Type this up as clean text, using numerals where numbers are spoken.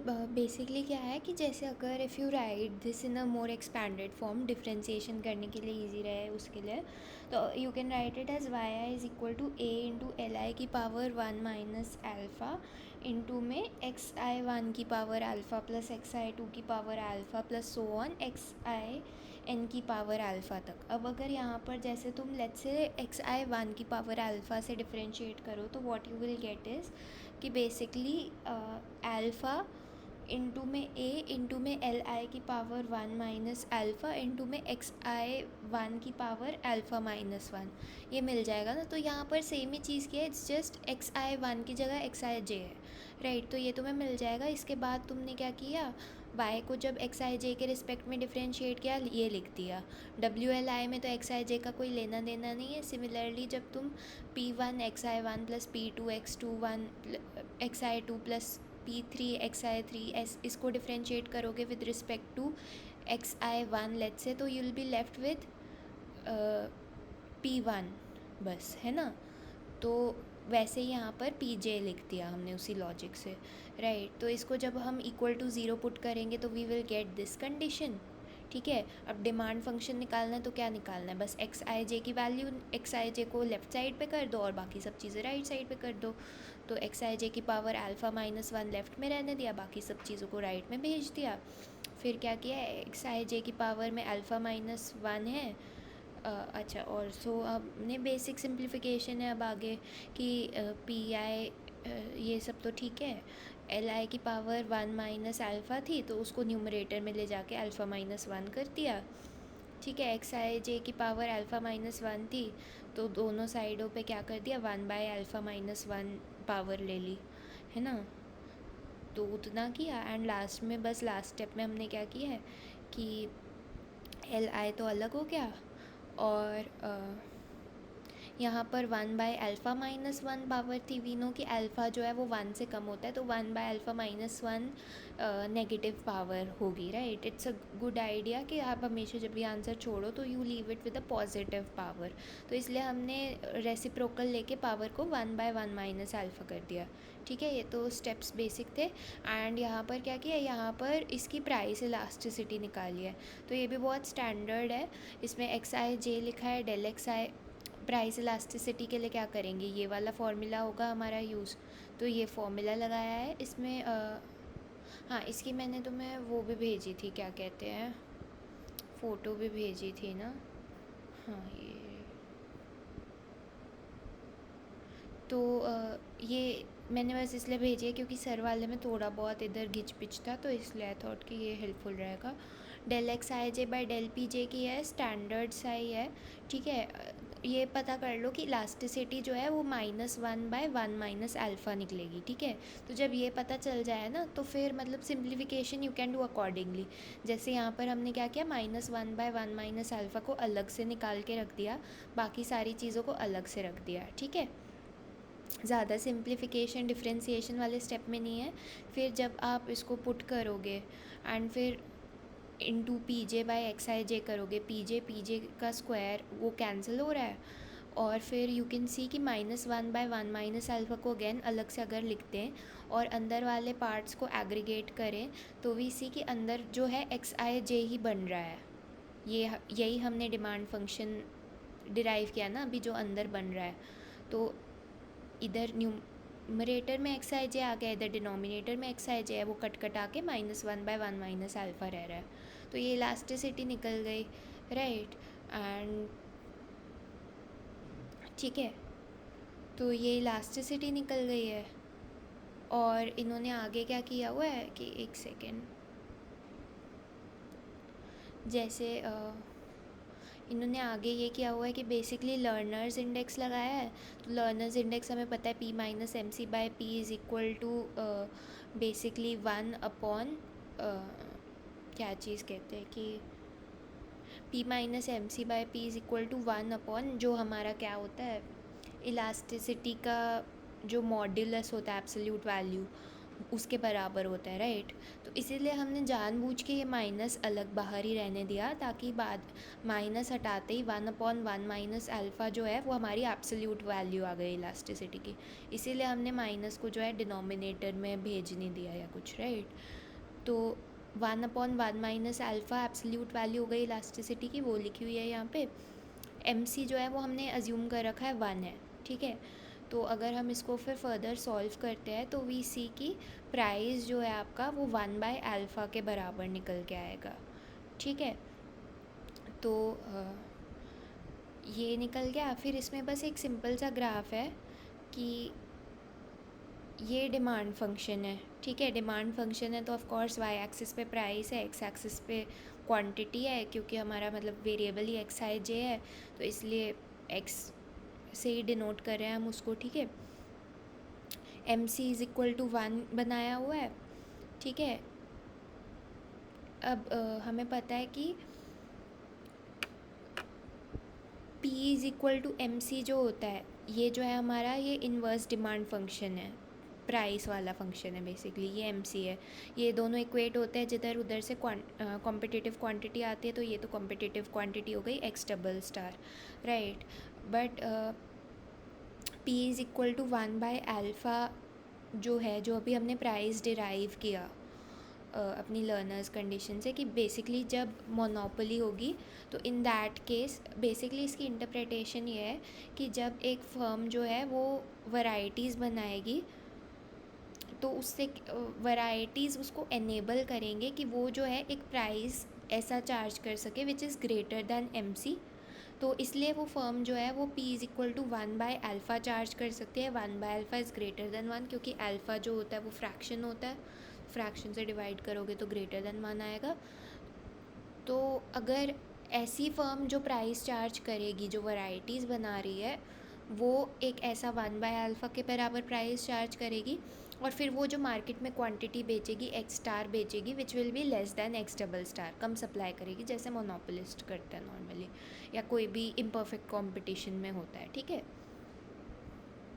Basically क्या है कि जैसे अगर if you write this in a more expanded form, differentiation करने के लिए इजी रहे उसके लिए, तो you can write it as Y I is equal to A into L I की पावर 1 माइनस अल्फ़ा इंटू में एक्स आई 1 की power alpha plus X I 2 की power alpha plus so on X I N की power alpha तक। अब अगर यहाँ पर जैसे तुम लेट्स से एक्स आई 1 की पावर अल्फ़ा से डिफ्रेंशिएट करो तो what you will get is कि बेसिकली अल्फ़ा इंटू में ए इंटू में एल आई की पावर 1 माइनस अल्फ़ा इंटू में एक्स आई 1 की पावर अल्फ़ा माइनस 1, ये मिल जाएगा ना। तो यहाँ पर सेम ही चीज़ की है, इट्स जस्ट एक्स आई 1 की जगह एक्स आई जे है, राइट। तो ये तुम्हें मिल जाएगा। इसके बाद तुमने क्या किया, y को जब एक्स आई जे के रिस्पेक्ट में डिफ्रेंशिएट किया, ये लिख दिया। डब्ल्यू एल आई में तो एक्स आई जे का कोई लेना देना नहीं है। सिमिलरली जब तुम P one X I one plus P two X two one X I two plus P three X I three इसको डिफ्रेंशिएट करोगे with respect to X I one let से, तो you will be left with P one बस, है ना। तो वैसे ही यहाँ पर पी जे लिख दिया हमने उसी लॉजिक से, राइट। तो इसको जब हम इक्वल टू ज़ीरो पुट करेंगे तो we will get this condition, ठीक है। अब डिमांड फंक्शन निकालना है तो क्या निकालना है, बस एक्स आई जे की वैल्यू, एक्स आई जे को लेफ़्ट साइड पे कर दो और बाकी सब चीज़ें राइट साइड पे कर दो। तो एक्स आई जे की पावर अल्फ़ा माइनस 1 लेफ़्ट में रहने दिया, बाकी सब चीज़ों को राइट में भेज दिया। फिर क्या किया, एक्स आई जे की पावर में अल्फ़ा माइनस 1 है। अच्छा, और सो अब ने बेसिक सिंप्लीफिकेशन है अब आगे कि पी आई ये सब तो ठीक है। एल आई की पावर 1 माइनस अल्फ़ा थी तो उसको न्यूमरेटर में ले जाके अल्फ़ा माइनस 1 कर दिया, ठीक है। एक्स आई जे की पावर अल्फ़ा माइनस 1 थी तो दोनों साइडों पे क्या कर दिया, 1 बाय अल्फ़ा माइनस 1 पावर ले ली, है ना। तो उतना किया एंड लास्ट में बस लास्ट स्टेप में हमने क्या किया है कि एल आई तो अलग हो गया और यहाँ पर 1 बाय अल्फ़ा माइनस 1 पावर थी। वी नो कि अल्फ़ा जो है वो 1 से कम होता है, तो 1 by alpha minus 1 negative power होगी, right. It's a good idea कि आप हमेशा जब भी आंसर छोड़ो तो you leave it with a positive power. तो इसलिए हमने रेसिप्रोकल लेके पावर को 1 बाय 1 माइनस अल्फ़ा कर दिया, ठीक है। ये तो स्टेप्स बेसिक थे। एंड यहाँ पर क्या किया, यहाँ पर इसकी प्राइस इलास्टिसिटी निकाली है। तो ये भी बहुत स्टैंडर्ड है। इसमें एक्स आई जे लिखा है, डेल एक्स आई। प्राइस इलास्टिसिटी के लिए क्या करेंगे, ये वाला फॉर्मूला होगा हमारा यूज़। तो ये फॉर्मूला लगाया है इसमें। हाँ, इसकी मैंने तुम्हें वो भी भेजी थी, क्या कहते हैं, फ़ोटो भी भेजी थी ना। हाँ, तो ये मैंने बस इसलिए भेजी है क्योंकि सर वाले में थोड़ा बहुत इधर घिच पिच था, तो इसलिए आई थॉट कि ये हेल्पफुल रहेगा। Del X I J by del P J की है, स्टैंडर्ड सा ही है, ठीक है। ये पता कर लो कि इलास्टिसिटी जो है वो -1 बाय 1 माइनस अल्फ़ा निकलेगी, ठीक है। तो जब ये पता चल जाए ना तो फिर मतलब simplification you can do accordingly. जैसे यहाँ पर हमने क्या किया, -1 बाय 1 माइनस अल्फ़ा को अलग से निकाल के रख दिया, बाकी सारी चीज़ों को अलग से रख दिया, ठीक है। ज़्यादा सिंप्लीफिकेशन डिफ्रेंसिएशन वाले स्टेप में नहीं है। फिर जब आप इसको पुट करोगे एंड फिर into P J by X I J करोगे, पी जे का स्क्वायर वो कैंसिल हो रहा है। और फिर यू कैन सी कि -1 बाय 1 माइनस अल्फ़ा को अगेन अलग से अगर लिखते हैं और अंदर वाले पार्ट्स को एग्रीगेट करें तो वी सी कि अंदर जो है एक्स आई जे ही बन रहा है। यही हमने डिमांड फंक्शन डिराइव किया ना अभी, जो अंदर बन रहा है। तो इधर न्यूमरेटर में एक्स आई जे आ गया, इधर डिनोमिनेटर में एक्स आई जे है, वो कट कट आके -1 बाय 1 माइनस अल्फ़ा रह रहा है। तो ये इलास्टिसिटी निकल गई, राइट। एंड ठीक है, तो ये इलास्टिसिटी निकल गई है। और इन्होंने आगे क्या किया हुआ है कि एक सेकेंड, जैसे इन्होंने आगे ये किया हुआ है कि बेसिकली लर्नर्स इंडेक्स लगाया है। तो लर्नर्स इंडेक्स हमें पता है p minus M C by P is equal to basically 1 upon क्या चीज़ कहते हैं कि p minus M C by P is equal to 1 upon जो हमारा क्या होता है, इलास्टिसिटी का जो मॉड्यूलस होता है एब्सोल्यूट वैल्यू, उसके बराबर होता है, राइट। तो इसीलिए हमने जानबूझ के ये माइनस अलग बाहर ही रहने दिया, ताकि बाद माइनस हटाते ही 1/1 माइनस अल्फ़ा जो है वो हमारी एब्सोल्यूट वैल्यू आ गई इलास्टिसिटी की। इसीलिए हमने माइनस को जो है डिनोमिनेटर में भेज नहीं दिया या कुछ, राइट। तो 1/1 माइनस अल्फ़ा एब्सोल्यूट वैल्यू हो गई इलास्टिसिटी की, वो लिखी हुई है यहाँ पे। MC जो है वो हमने अज्यूम कर रखा है 1 है, ठीक है। तो अगर हम इसको फिर फर्दर सॉल्व करते हैं तो वी सी की प्राइस जो है आपका वो 1/α के बराबर निकल के आएगा, ठीक है। तो ये निकल गया। फिर इसमें बस एक सिंपल सा ग्राफ है कि ये डिमांड फंक्शन है, ठीक है। डिमांड फंक्शन है तो ऑफ कोर्स वाई एक्सिस पे प्राइस है, एक्स एक्सिस पे क्वांटिटी है, क्योंकि हमारा मतलब वेरिएबल ही एक्स आई जे है, तो इसलिए एक्स से ही डिनोट कर रहे हैं हम उसको, ठीक है। MC इज़ इक्वल टू 1 बनाया हुआ है, ठीक है। अब हमें पता है कि P is equal to MC जो होता है, ये जो है हमारा ये इन्वर्स डिमांड फंक्शन है, प्राइस वाला फंक्शन है बेसिकली, ये MC है। ये दोनों इक्वेट होते हैं, जिधर उधर से कॉम्पिटिटिव क्वांटिटी आती है, तो ये तो कॉम्पिटिटिव क्वांटिटी हो गई X double star, right. But P is equal to 1/α जो है, जो अभी हमने प्राइस डिराइव किया अपनी लर्नर्स कंडीशन से, कि बेसिकली जब मोनोपोली होगी तो इन दैट केस बेसिकली इसकी इंटरप्रिटेशन ये है कि जब एक फर्म जो है वो वैरायटीज़ बनाएगी तो उससे वैरायटीज़ उसको एनेबल करेंगे कि वो जो है एक प्राइस ऐसा चार्ज कर सके which is greater than MC। तो इसलिए वो फर्म जो है वो P is equal to 1/α charge कर सकती है। 1/α इज़ ग्रेटर दैन 1, क्योंकि अल्फ़ा जो होता है वो फ्रैक्शन होता है, फ्रैक्शन से डिवाइड करोगे तो ग्रेटर दैन 1 आएगा। तो अगर ऐसी फर्म जो प्राइस चार्ज करेगी, जो वैरायटीज़ बना रही है, वो एक ऐसा 1/α के बराबर प्राइस चार्ज करेगी, और फिर वो जो मार्केट में क्वांटिटी बेचेगी, X स्टार बेचेगी, which will be less than X double star, कम सप्लाई करेगी, जैसे मोनोपोलिस्ट करता है नॉर्मली, या कोई भी इम्परफेक्ट कंपटीशन में होता है, ठीक है।